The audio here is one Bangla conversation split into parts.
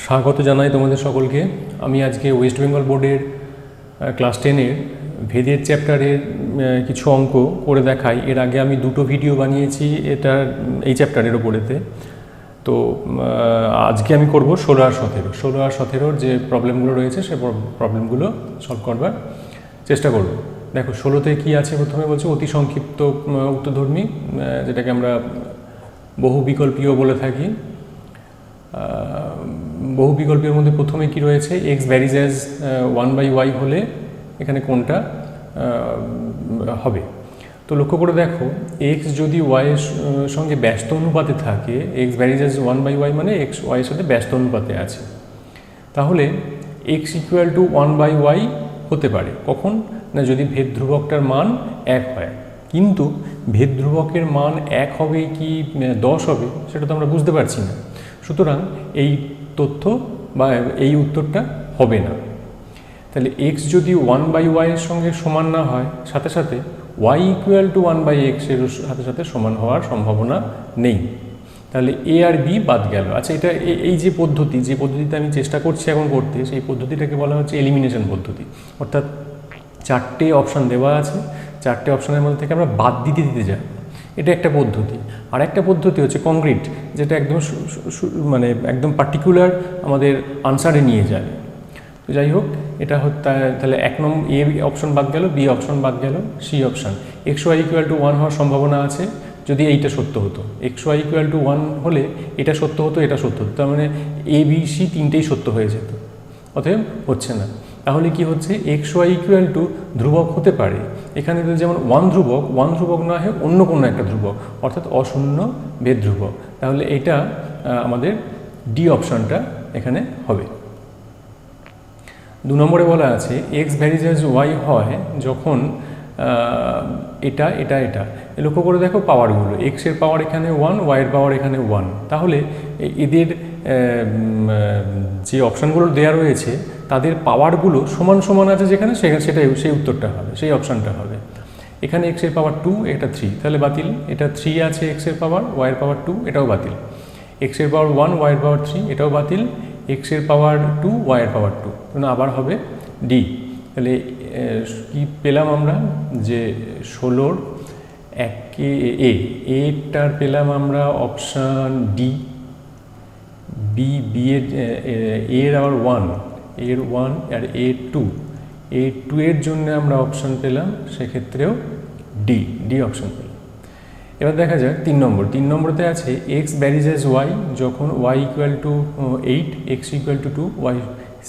স্বাগত জানাই তোমাদের সকলকে। আমি আজকে ওয়েস্ট বেঙ্গল বোর্ডের ক্লাস 10-এর ভেদের চ্যাপ্টারের কিছু অঙ্ক করে দেখাই। এর আগে আমি দুটো ভিডিও বানিয়েছি এই চ্যাপ্টারের ওপরেতে। তো আজকে আমি করব 16 আর 17 যে প্রবলেমগুলো রয়েছে সে প্রবলেমগুলো সলভ করবার চেষ্টা করব। দেখো 16তে কী আছে, প্রথমে বলছে অতি সংক্ষিপ্ত উত্তরধর্মী, যেটাকে আমরা বহু বিকল্পীয় বলে থাকি। বহু বিকল্পের মধ্যে প্রথমে কি রয়েছে, এক্স ভ্যারিজ অ্যাজ 1/y হলে এখানে কোনটা হবে। তো লক্ষ্য করে দেখো, এক্স যদি ওয়াইয়ের সঙ্গে ব্যস্ত অনুপাতে থাকে, এক্স ভ্যারিজ অ্যাজ 1/y মানে এক্স ওয়াইয়ের সাথে ব্যস্ত অনুপাতে আছে, তাহলে এক্স ইকুয়াল টু 1/y হতে পারে। কখন না, যদি ভেদ ধ্রুবকটার মান 1 হয়। কিন্তু ভেদ ধ্রুবকের মান 1 হবে কি 10 হবে সেটা তো আমরা বুঝতে পারছি না। সুতরাং এই তথ্য বা এই উত্তরটা হবে না। তাহলে এক্স যদি 1/y এর সঙ্গে সমান না হয়, সাথে সাথে y ইকুয়াল টু 1/x এর সাথে সাথে সমান হওয়ার সম্ভাবনা নেই। তাহলে এ আর বি বাদ গেল। আচ্ছা, এটা এই যে পদ্ধতিতে আমি চেষ্টা করছি এখন করতে, সেই পদ্ধতিটাকে বলা হচ্ছে এলিমিনেশন পদ্ধতি। অর্থাৎ 4টে অপশান দেওয়া আছে, 4টে অপশানের মধ্যে থেকে আমরা বাদ দিতে যাব। এটা একটা পদ্ধতি। আর একটা পদ্ধতি হচ্ছে কংক্রিট, যেটা একদম পার্টিকুলার আমাদের আনসারে নিয়ে যায়। তো যাই হোক, এটা তাহলে 1 নম্বর এ অপশন বাদ গেল, বি অপশন বাদ গেল, C option. X Y equal to 1 হওয়ার সম্ভাবনা আছে যদি এইটা সত্য হতো। এক্স ওয়াই ইকুয়াল টু 1 হলে এটা সত্য হতো, এটা সত্য হতো, তার মানে এ বি সি তিনটেই সত্য হয়ে যেত। অতএব হচ্ছে না। তাহলে কি হচ্ছে, এক্স ওয়াই ইকুয়াল টু ধ্রুবক হতে পারে। এখানে যেমন 1 ধ্রুবক না হয় অন্য কোনো একটা ধ্রুবক, অর্থাৎ অশূন্য ভেদ ধ্রুবক। তাহলে এটা আমাদের ডি অপশানটা এখানে হবে। 2 নম্বরে বলা আছে এক্স ভ্যারিজ অ্যাজ ওয়াই হয় যখন এটা লক্ষ্য করে দেখো পাওয়ারগুলো, এক্সের পাওয়ার এখানে 1, ওয়াইয়ের পাওয়ার এখানে 1। তাহলে এদের যে অপশানগুলো দেওয়া রয়েছে তাদের পাওয়ারগুলো সমান সমান আছে যেখানে, সেই উত্তরটা হবে, সেই অপশানটা হবে। এখানে এক্সের পাওয়ার 2, এটা 3, তাহলে বাতিল। এটা 3 আছে এক্সের পাওয়ার, ওয়াইয়ের পাওয়ার 2, এটাও বাতিল। এক্সের পাওয়ার 1, ওয়াইয়ের পাওয়ার 3, এটাও বাতিল। এক্সের পাওয়ার 2, ওয়াইয়ের পাওয়ার 2, তাহলে আবার হবে ডি। তাহলে কি পেলাম আমরা, যে 16-র এটার পেলাম আমরা অপশান ডি। বি এর আবার 1 আর এ 2 এর জন্য আমরা অপশান পেলাম, সেক্ষেত্রেও ডি অপশান পেলাম। এবার দেখা যাক 3 নম্বরতে আছে এক্স ভ্যারিজ অ্যাজ ওয়াই যখন Y equal to 8, X equal to 2, Y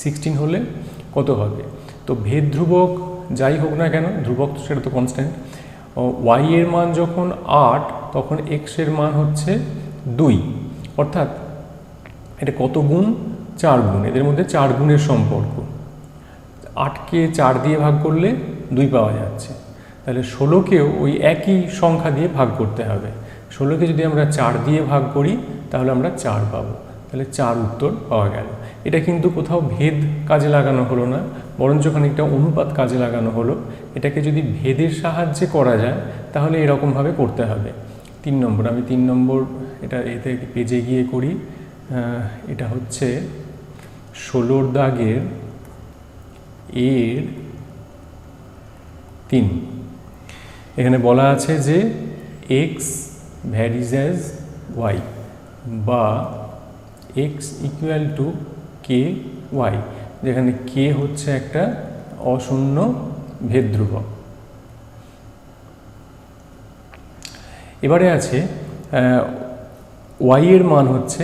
16 হলে কত হবে। তো ভেদ ধ্রুবক যাই হোক না কেন, ধ্রুবক সেটা তো কনস্ট্যান্ট। ওয়াই এর মান যখন 8, তখন এক্সের মান হচ্ছে 2, অর্থাৎ এটা কত গুণ, 4 গুণ। এদের মধ্যে 4 গুণের সম্পর্ক। 8কে 4 দিয়ে ভাগ করলে 2 পাওয়া যাচ্ছে। তাহলে 16কেও ওই একই সংখ্যা দিয়ে ভাগ করতে হবে। 16কে যদি আমরা 4 দিয়ে ভাগ করি তাহলে আমরা 4 পাবো। তাহলে 4 উত্তর পাওয়া গেল। এটা কিন্তু কোথাও ভেদ কাজে লাগানো হলো না, বরঞ্চ খানিকটা অনুপাত কাজে লাগানো হলো। এটাকে যদি ভেদের সাহায্যে করা যায় তাহলে এরকমভাবে করতে হবে। 3 নম্বর, আমি 3 নম্বর এটা এতে পেজে গিয়ে করি। এটা হচ্ছে 16-র দাগের এর 3। এখানে বলা আছে যে এক্স ভ্যারিজ অ্যাজ ওয়াই বা x equal to K Y, যেখানে কে হচ্ছে একটা অশূন্য ভেদ ধ্রুবক। এবারে আছে ওয়াই এর মান হচ্ছে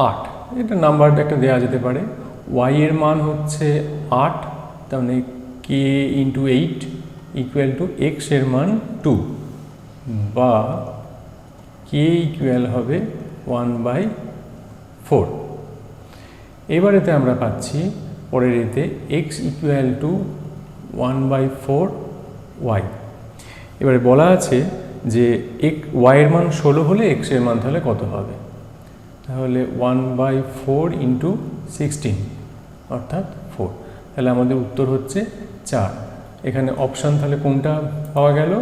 8, এটা নাম্বারটা একটা দেওয়া যেতে পারে। ওয়াই এর মান হচ্ছে 8, তার মানে কে ইন্টু 8 ইকুয়াল টু এক্স এর মান 2 বা কে ইকুয়াল হবে 1/4। এবারেতে আমরা পাচ্ছি পরের এতে এক্স ইকুয়াল টু 1/4 ওয়াই। এবারে বলা আছে যে ওয়াইয়ের মান 16 হলে এক্স এর মান তাহলে কত হবে। তাহলে 1/4 ইন্টু 16 অর্থাৎ 4। তাহলে আমাদের উত্তর হচ্ছে 4। এখানে অপশান তাহলে কোনটা পাওয়া গেল,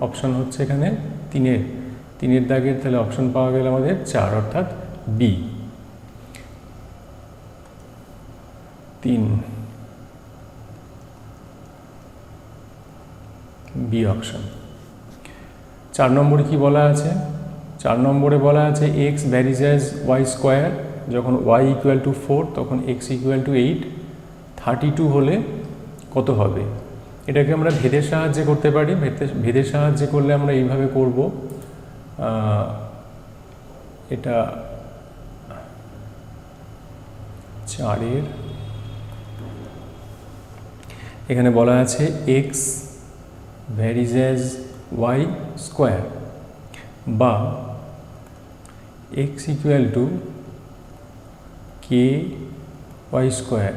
অপশান হচ্ছে এখানে 3-এর দাগের, তাহলে অপশান পাওয়া গেল আমাদের 4 অর্থাৎ বি। 3 B option. 4 নম্বরে কি বলা আছে? 4 নম্বরে বলা আছে x varies as Y square, যখন ওয়াই ইকুয়াল টু 4 তখন এক্স ইকুয়াল টু 8, 32 হলে কত হবে? এটাকে আমরা ভেদের সাহায্যে করতে পারি। ভেদের সাহায্যে করলে আমরা এইভাবে করব, এটা 4 এখানে বলা আছে x varies as Y square বা x equal to K Y square,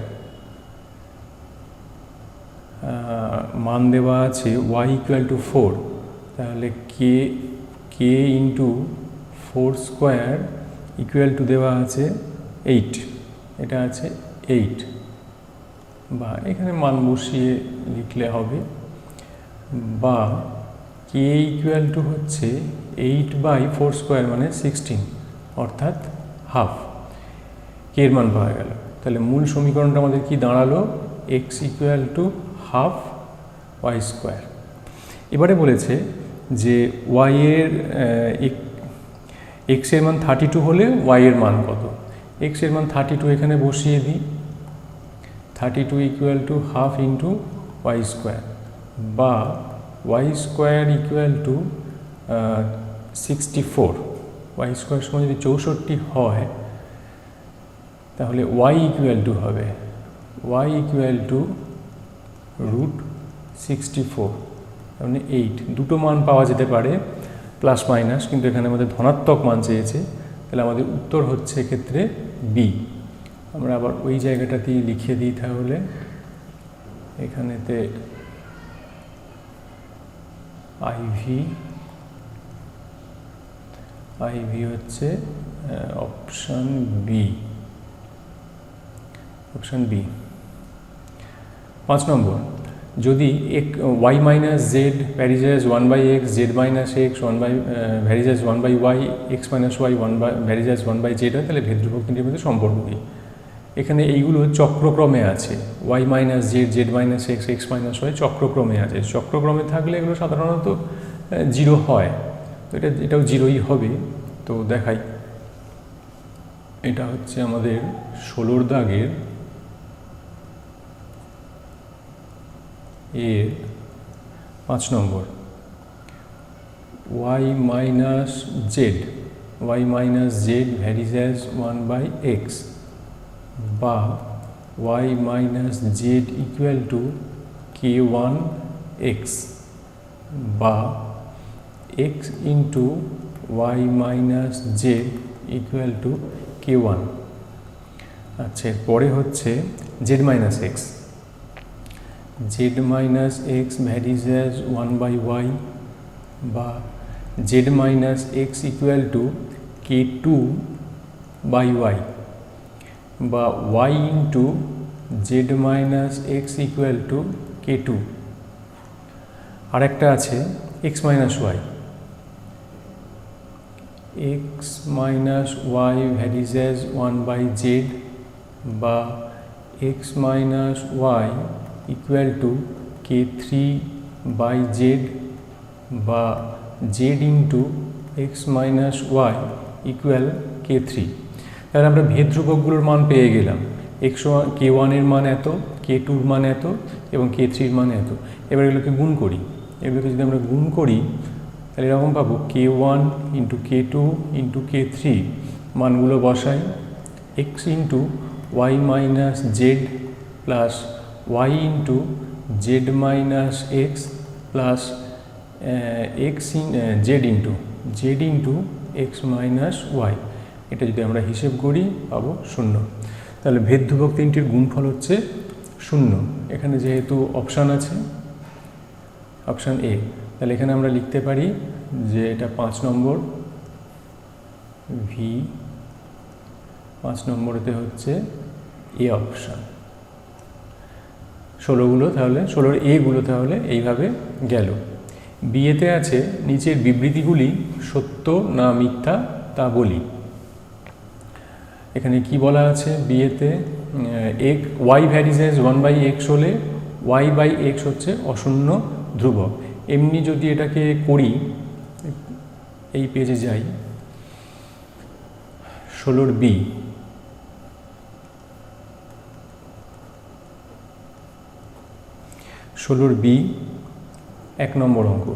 মান দেওয়া আছে ওয়াই ইকুয়াল টু 4, তাহলে k into 4 square equal to দেওয়া আছে 8, এটা আছে 8, বা এখানে মান বসিয়ে লিখলে হবে, বা কে ইকুয়াল টু হচ্ছে 8/4 স্কোয়ার মানে 16, অর্থাৎ হাফ। কে এর মান পাওয়া গেল। তাহলে মূল সমীকরণটা আমাদের কি দাঁড়ালো? X equal to half Y square. এবারে বলেছে যে ওয়াই এর এক্স এর মান 32 হলে ওয়াই এর মান কত? এক্স এর মান 32 এখানে বসিয়ে দিই, 32 equal to half into y square, বা y square equal to 64। Y square সময় যদি 64 হয় তাহলে ওয়াই ইকুয়াল টু হবে ওয়াই ইকুয়াল টু √64, মানে 8। দুটো মান পাওয়া যেতে পারে প্লাস মাইনাস, কিন্তু এখানে আমাদের ধনাত্মক মান চেয়েছে, তাহলে আমাদের উত্তর হচ্ছে এক্ষেত্রে বি। আমরা আবার ওই জায়গাটাতেই লিখে দিই, তাহলে এখানেতে আইভি হচ্ছে অপশন বি। 5 নম্বর, যদি Y minus Z varies as 1/x, Z minus x varies as 1/y, X minus Y varies as 1/z হয়, তাহলে ভেদ ধ্রুবক তিনটির মধ্যে সম্পর্ক কী? এখানে এইগুলো চক্রক্রমে আছে, y minus z, z minus x, x minus y চক্রক্রমে আছে। চক্রক্রমে থাকলে এগুলো সাধারণত 0 হয়, তো এটাও 0ই হবে। তো দেখাই, এটা হচ্ছে আমাদের 16 দাগের এর 5 নম্বর। Y minus Z varies as 1/x, বা y minus z equal to k1x, বা x into Y minus z equal to k1। আচ্ছা, পরে হচ্ছে z minus x varies as 1/y, বা z minus x equal to k2/y, বা y into Z minus x equal to k2। আর একটা আছে x minus Y varies as 1/z, বা x minus Y equal to k3/z, বা Z into X minus Y equal k3। তাহলে আমরা ভেদ ধ্রুবকগুলোর মান পেয়ে গেলাম। k1 এর মান এত, k2 এর মান এত এবং k3 এর মান এত। এবার এগুলোকে গুণ করি। এগুলোকে যদি আমরা গুণ করি তাহলে এরকম পাবো k1 into k2 into k3, মানগুলো বসাই, X into Y minus Z plus Y into Z minus X plus Z into X minus Y. এটা যদি আমরা হিসেব করি পাবো 0। তাহলে ভেদ ধ্রুবক তিনটির গুণফল হচ্ছে 0। এখানে যেহেতু অপশান আছে, অপশান এ, তাহলে এখানে আমরা লিখতে পারি যে এটা 5 নম্বর ভি, 5 নম্বরেতে হচ্ছে এ অপশান। 16গুলো তাহলে 16 এগুলো তাহলে এইভাবে গেল। বিয়েতে আছে নিচের বিবৃতিগুলি সত্য না মিথ্যা তা বলি। এখানে কি বলা আছে বিয়েতে ওয়াই ভ্যারিজ অ্যাজ 1/x হলে y/x হচ্ছে অশূন্য ধ্রুবক। এমনি যদি এটাকে করি, এই পেজে যাই, 16 বি, এক নম্বর অঙ্ক,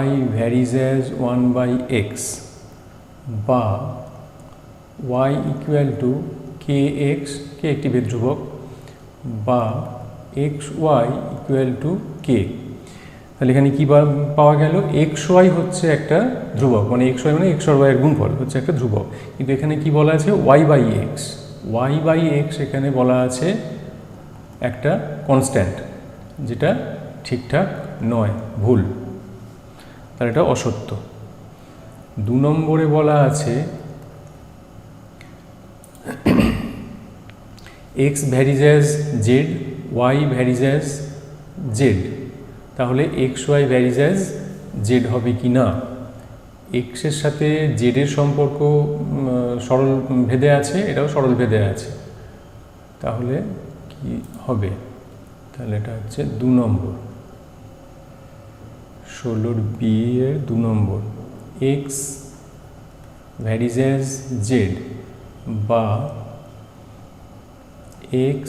y ভ্যারিজ অ্যাজ 1/x বা y ইকুয়াল টু kx, কে একটি ভেদ ধ্রুবক, বা xy ইকুয়াল টু k। তাহলে এখানে কী পাওয়া গেল, xy হচ্ছে একটা ধ্রুবক, মানে xy মানে x আর y এর গুণফল হচ্ছে একটা ধ্রুবক। কিন্তু এখানে কি বলা আছে y/x, y/x এখানে বলা আছে একটা কনস্ট্যান্ট, যেটা ঠিকঠাক নয়, ভুল, তার এটা অসত্য। 2 নম্বরে বলা আছে x varies as z, y varies as z, তাহলে xy ভ্যারিজ অ্যাজ z হবে কি না। x এর সাথে z এর সম্পর্ক সরল ভেদে আছে, এটাও সরল ভেদে আছে, তাহলে কি হবে, তাহলে এটা হচ্ছে 2 নম্বর, 16 বি এর 2 নম্বর, x ভ্যারিজ অ্যাজ z বা x,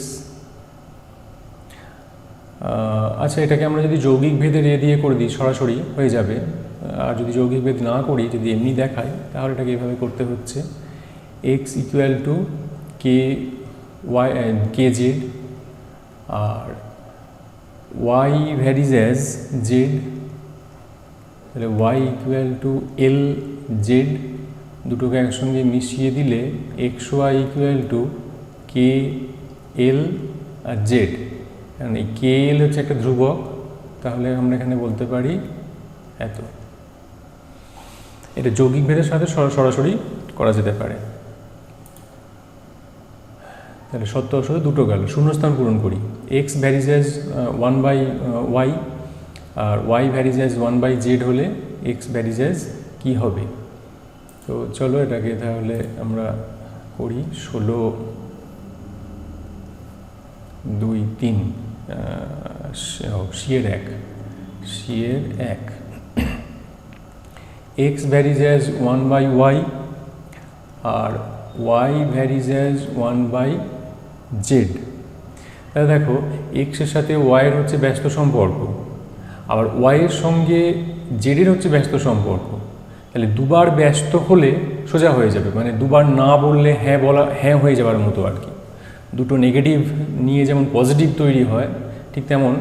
আচ্ছা এটাকে আমরা যদি যৌগিক ভেদের দিয়ে করে দিই সরাসরি হয়ে যাবে, আর যদি যৌগিক ভেদ না করি, যদি এমনি দেখাই, তাহলে এটাকে এভাবে করতে হচ্ছে x ইকুয়াল টু kz আর y ভ্যারিজ অ্যাজ z, তাহলে y ইকুয়াল টু lz, দুটোকে একসঙ্গে মিশিয়ে দিলে xy ইকুয়াল টু kl আর z, কারণ এই kl হচ্ছে একটা ধ্রুবক, তাহলে আমরা এখানে বলতে পারি এত। এটা যৌগিক ভেদের সাথে সরাসরি করা যেতে পারে। তাহলে সত্য অসত্য দুটো গেল, শূন্যস্থান পূরণ করি। x ভ্যারিজ অ্যাজ 1/y আর y ভ্যারিজ অ্যাজ 1/z হলে x ভ্যারিজ অ্যাজ কী হবে। তো চলো এটাকে তাহলে আমরা করি। 16, 2, 3 সিয়ের 1 x ভ্যারিজ অ্যাজ 1/y আর y ভ্যারিজ অ্যাজ 1/z। তাহলে দেখো x এর সাথে y এর হচ্ছে ব্যস্ত সম্পর্ক, আবার y এর সঙ্গে z এর হচ্ছে ব্যস্ত সম্পর্ক। তাহলে দুবার ব্যস্ত হলে সোজা হয়ে যাবে, মানে দুবার না বললে হ্যাঁ হয়ে যাওয়ার মতো আর কি। দুটো নেগেটিভ নিয়ে যেমন পজিটিভ তৈরি হয়, ঠিক তেমন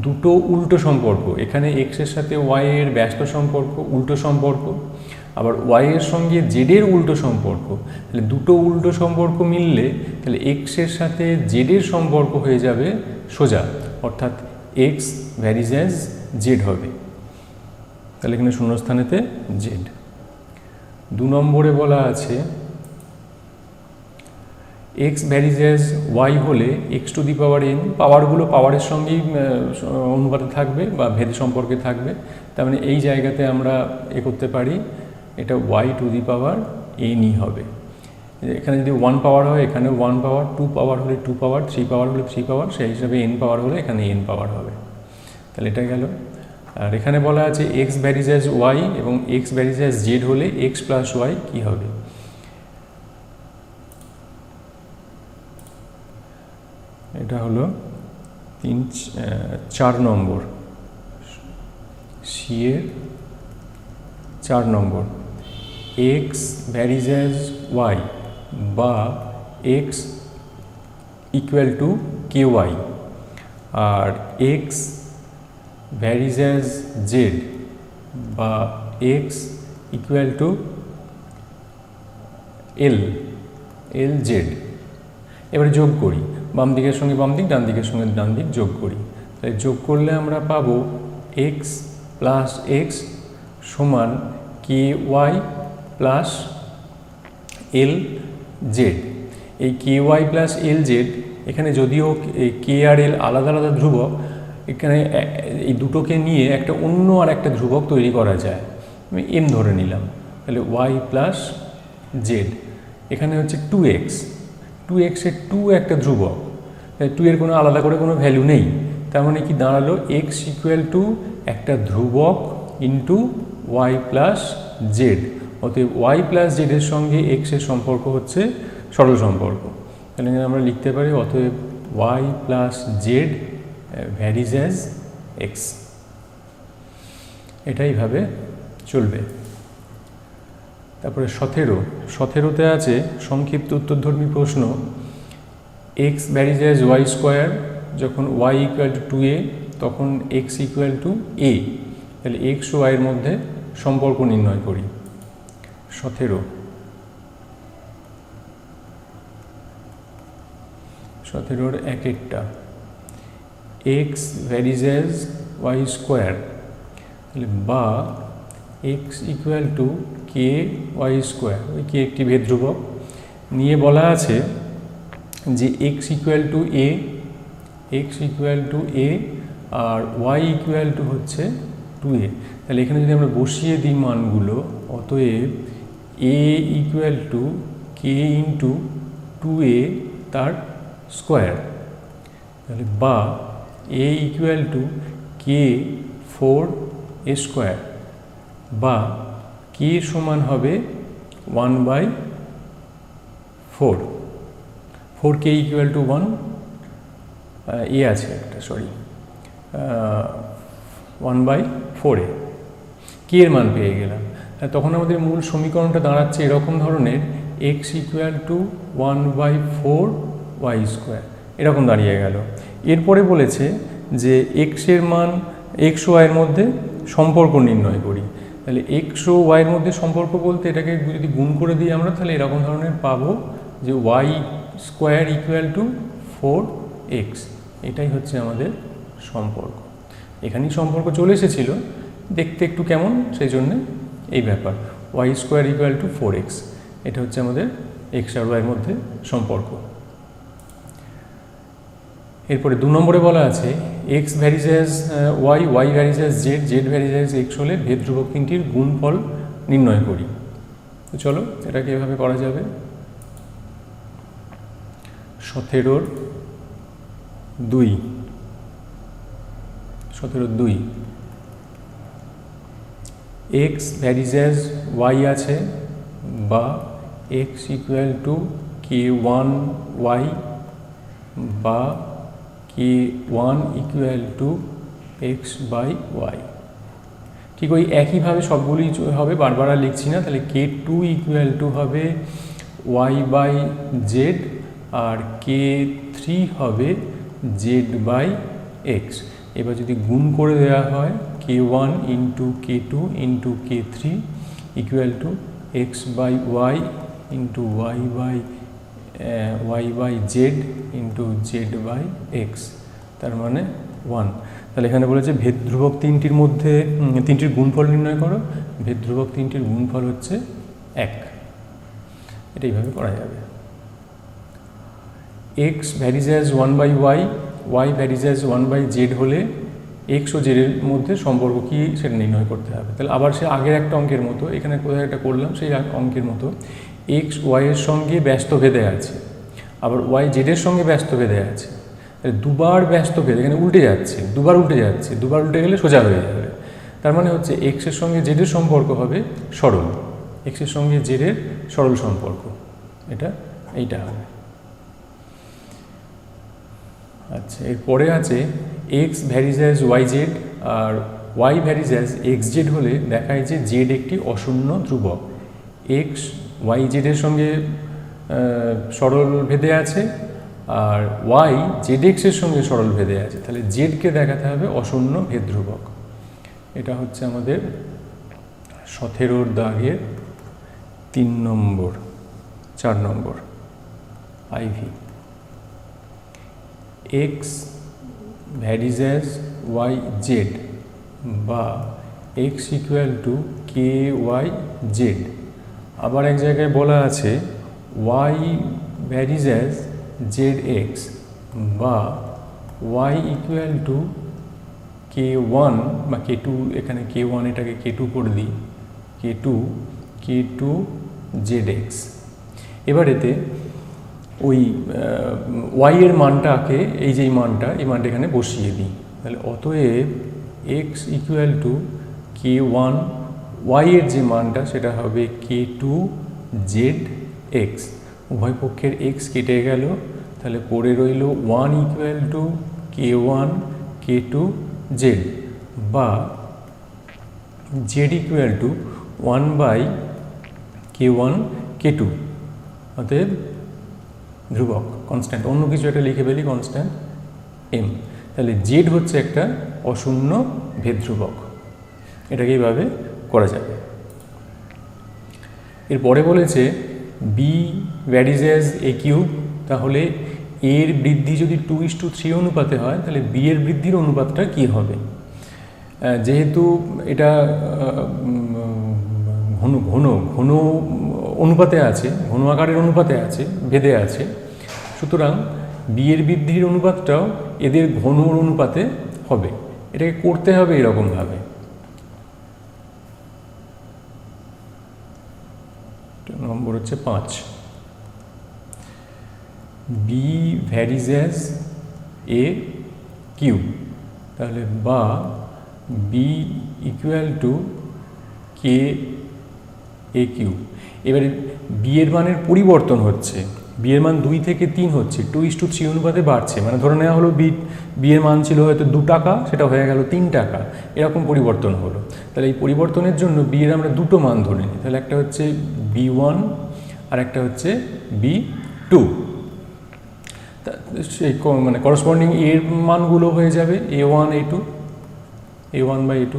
দুটো উল্টো সম্পর্ক, এখানে x এর সাথে y এর ব্যস্ত সম্পর্ক উল্টো সম্পর্ক, আবার y এর সঙ্গে z এর উল্টো সম্পর্ক। তাহলে দুটো উল্টো সম্পর্ক মিললে তাহলে x এর সাথে z এর সম্পর্ক হয়ে যাবে সোজা, অর্থাৎ x ভ্যারিজ অ্যাজ z হবে। তাহলে এখানে শূন্যস্থানেতে z। 2 নম্বরে বলা আছে x ভ্যারিজ অ্যাজ y হলে x⁴n, পাওয়ারগুলো পাওয়ারের সঙ্গেই অনুপাতে থাকবে বা ভেদ সম্পর্কে থাকবে। তার মানে এই জায়গাতে আমরা করতে পারি, এটা y⁴n হবে। এখানে যদি 1 পাওয়ার হয় এখানে 1 পাওয়ার, 2 পাওয়ার হলে 2 পাওয়ার, 3 পাওয়ার হলে 3 পাওয়ার, সেই হিসাবে n পাওয়ার হলে এখানে n পাওয়ার হবে। তাহলে এটা গেল। আর এখানে বলা আছে x ভ্যারিজ অ্যাজ y এবং x ভ্যারিজ অ্যাজ z হলে x প্লাস y কী হবে। এটা হলো 4 নম্বর, সি এর 4 নম্বর, x ভ্যারিজ অ্যাজ y বা x ইকুয়াল টু ky আর x ভ্যারিজ অ্যাজ z বা x ইকুয়াল টু lz। এবারে যোগ করি, বাম দিকের সঙ্গে বাম দিক, ডান দিকের সঙ্গে ডান দিক যোগ করি। তাই যোগ করলে আমরা পাবো x প্লাস x সমান ky প্লাস lz। এই ky প্লাস lz, এখানে যদিও k আর l আলাদা আলাদা ধ্রুবক, এখানে এই দুটোকে নিয়ে একটা অন্য আর একটা ধ্রুবক তৈরি করা যায়। আমি m ধরে নিলাম, তাহলে y প্লাস জেড, এখানে হচ্ছে 2x, 2x এর 2 একটা ধ্রুবক, 2 এর কোনো আলাদা করে কোনো ভ্যালু নেই, তার মানে কি দাঁড়ালো x ইকুয়াল টু একটা ধ্রুবক ইন্টু y প্লাস জেড, অতএব y প্লাস জেডের সঙ্গে x এর সম্পর্ক হচ্ছে সরল সম্পর্ক। তাহলে আমরা লিখতে পারি অতএব y plus Z varies as x, এটাইভাবে চলবে। তারপরে 17তে আছে সংক্ষিপ্ত উত্তরধর্মী প্রশ্ন, x varies as y square, যখন y ইকুয়াল টু 2a তখন x ইকুয়াল টু a, তাহলে x ও y এর মধ্যে সম্পর্ক নির্ণয় করি। 17 এক একটা x varies as y square, তাহলে বা x equal to K Y square, ওই কে একটি ভেদ ধ্রুবক নিয়ে বলা আছে যে x ইকুয়াল টু a আর y ইকুয়াল টু হচ্ছে 2a। তাহলে এখানে যদি আমরা বসিয়ে দিই মানগুলো, অতএব a equal to K into 2a তার স্কোয়ার, তাহলে বা a equal to K 4a square, বা কে সমান হবে 1/4, 4k ইকুয়াল টু 1, এ আছে একটা, সরি 1/4a, কে এর মান পেয়ে গেলাম। তখন আমাদের মূল সমীকরণটা দাঁড়াচ্ছে এরকম ধরনের, x equal two 1/4 y square, এরকম দাঁড়িয়ে গেল। এরপরে বলেছে যে x এর মান x ও y এর মধ্যে সম্পর্ক নির্ণয় করি, তাহলে x ও y এর মধ্যে সম্পর্ক বলতে এটাকে যদি গুণ করে দিই আমরা, তাহলে এরকম ধরনের পাবো যে y square equal two 4x, এটাই হচ্ছে আমাদের সম্পর্ক। এখানেই সম্পর্ক চলে এসেছিল, দেখতে একটু কেমন, সেই জন্য এই ব্যাপার y square equal two 4x, এটা হচ্ছে আমাদের x আর y এর মধ্যে সম্পর্ক। এরপরে 2 নম্বরে বলা আছে x varies as y, y varies as z, z varies as x হলে ভেদ ধ্রুবক তিনটির গুণফল নির্ণয় করি। তো চলো এটাকে এভাবে করা যাবে। 17/2 x ভ্যারিজ অ্যাজ y আছে, বা x ইকুয়াল টু k1y, বা k1 ইকুয়াল টু x/y। ঠিক ওই একইভাবে সবগুলি হবে, বারবার আর লিখছি না। তাহলে k2 ইকুয়াল টু হবে y/z, আর k3 হবে z/x। এবার যদি গুণ করে দেওয়া হয় k1 into k2 into k3 equal to x/y into y/z into z/x, তার মানে 1। তাহলে এখানে বলেছে ভেদ ধ্রুবক তিনটির মধ্যে তিনটির গুণফল নির্ণয় করো, ভেদ ধ্রুবক তিনটির গুণফল হচ্ছে 1, এটা এইভাবে করা যাবে। x varies as 1/y, y varies as 1/z হলে x ও z এর মধ্যে সম্পর্ক কী সেটা নির্ণয় করতে হবে। তাহলে আবার সে আগের একটা অঙ্কের মতো, এখানে কোথায় একটা করলাম সেই অঙ্কের মতো, x y এর সঙ্গে ব্যস্ত ভেদে আছে, আবার y z এর সঙ্গে ব্যস্ত ভেদে আছে। তাহলে দুবার ব্যস্ত ভেদ, এখানে উল্টে যাচ্ছে, দুবার উল্টে গেলে সোজা হয়ে যাবে। তার মানে হচ্ছে x এর সঙ্গে z এর সম্পর্ক হবে সরল, x এর সঙ্গে z এর সরল সম্পর্ক, এইটা হবে। আচ্ছা, এরপরে আছে x ভ্যারিজ অ্যাজ yz আর y ভ্যারিজ অ্যাজ xz হলে দেখায় যে z একটি অশূন্য ধ্রুবক। x yz এর সঙ্গে সরল ভেদে আছে, আর y zx এর সঙ্গে সরল ভেদে আছে, তাহলে z কে দেখাতে হবে অশূন্য ভেদ ধ্রুবক। এটা হচ্ছে আমাদের 17 দাগের 4 নম্বর IV। x varies as yz, বা x ইকুয়াল টু kyz। আবার এক জায়গায় বলা আছে y ভ্যারিজ অ্যাজ zx, বা y ইকুয়াল টু k1 বা k2, এখানে k1 এটাকে k2 করে দিই, k2 জেড এক্স। এবার এতে ওই ওয়াই এর মানটাকে এই যে এই মানটা এখানে বসিয়ে দিই, তাহলে অতএব X equal to K one, Y এর যে মানটা সেটা হবে কে টু জেড এক্স। উভয় পক্ষের এক্স কেটে গেল, তাহলে পড়ে রইল one equal to K one k two z, বা z equal to one by k one k two, অতএব ধ্রুবক কনস্ট্যান্ট, অন্য কিছু একটা লিখে ফেলি কনস্ট্যান্ট এম। তাহলে জেড হচ্ছে একটা অশূন্য ভেদ ধ্রুবক, এটাকে এইভাবে করা যাবে। এরপরে বলেছে B varies as A cube, তাহলে এর বৃদ্ধি যদি 2:3 অনুপাতে হয় তাহলে বি এর বৃদ্ধির অনুপাতটা কি হবে? যেহেতু এটা ঘন ঘন ঘন অনুপাতে আছে, ঘন আকারের অনুপাতে আছে, ভেদে আছে, সুতরাং বি এর বৃদ্ধির অনুপাতটাও এদের ঘন অনুপাতে হবে। এটাকে করতে হবে এরকমভাবে, নম্বর হচ্ছে 5, B varies as A cube, তাহলে বা B equal to K A cube. এবারে বি এর মানের পরিবর্তন হচ্ছে, বি এর মান 2 থেকে 3 হচ্ছে, 2:3 অনুপাতে বাড়ছে, মানে ধরে নেওয়া হলো বি এর মান ছিল হয়তো 2 টাকা, সেটা হয়ে গেল 3 টাকা, এরকম পরিবর্তন হলো। তাহলে এই পরিবর্তনের জন্য বি এর আমরা দুটো মান ধরে নিই, তাহলে একটা হচ্ছে B1 আর একটা হচ্ছে B2। সেই মানে করসপন্ডিং এর মানগুলো হয়ে যাবে A1 বাই A2,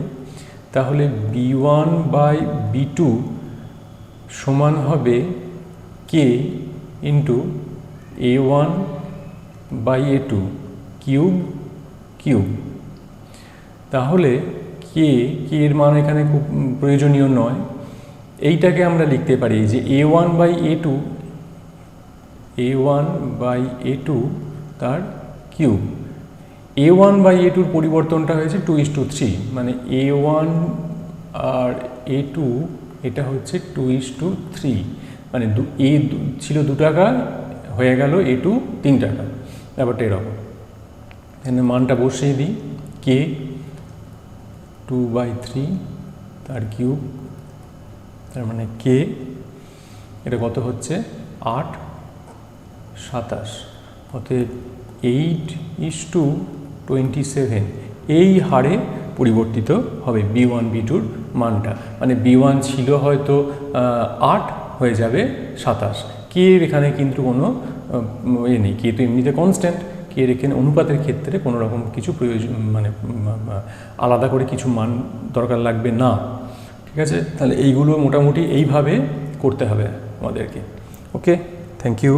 তাহলে B1 বাই B2 সমান হবে কে into A1 by A2 cube. তাহলে কে এর মান এখানে খুব প্রয়োজনীয় নয়, এইটাকে আমরা লিখতে পারি যে A1 বাই A2 তার কিউব। A1 বাই A2-র পরিবর্তনটা হয়েছে 2:3, মানে A1 আর A2 এটা হচ্ছে 2:3, মানে A ছিল 2 টাকা, হয়ে গেল A2 3 টাকা। ব্যাপারটা এরকম, এখানে মানটা বসিয়ে দিই, কে 2/3 তার কিউব, তার মানে কে এটা কত হচ্ছে 8/27, অতএব 8:27 এই হারে পরিবর্তিত হবে B1 B2-র মানটা, মানে B1 ছিল হয়তো 8 হয়ে যাবে 27। কে এখানে কিন্তু কোনো নেই, কে তো এমনিতে কনস্ট্যান্ট, কে এখানে অনুপাতের ক্ষেত্রে কোনো রকম কিছু প্রয়োজন মানে আলাদা করে কিছু মান দরকার লাগবে না, ঠিক আছে? তাহলে এইগুলো মোটামুটি এইভাবে করতে হবে আমাদেরকে। ওকে, থ্যাংক ইউ।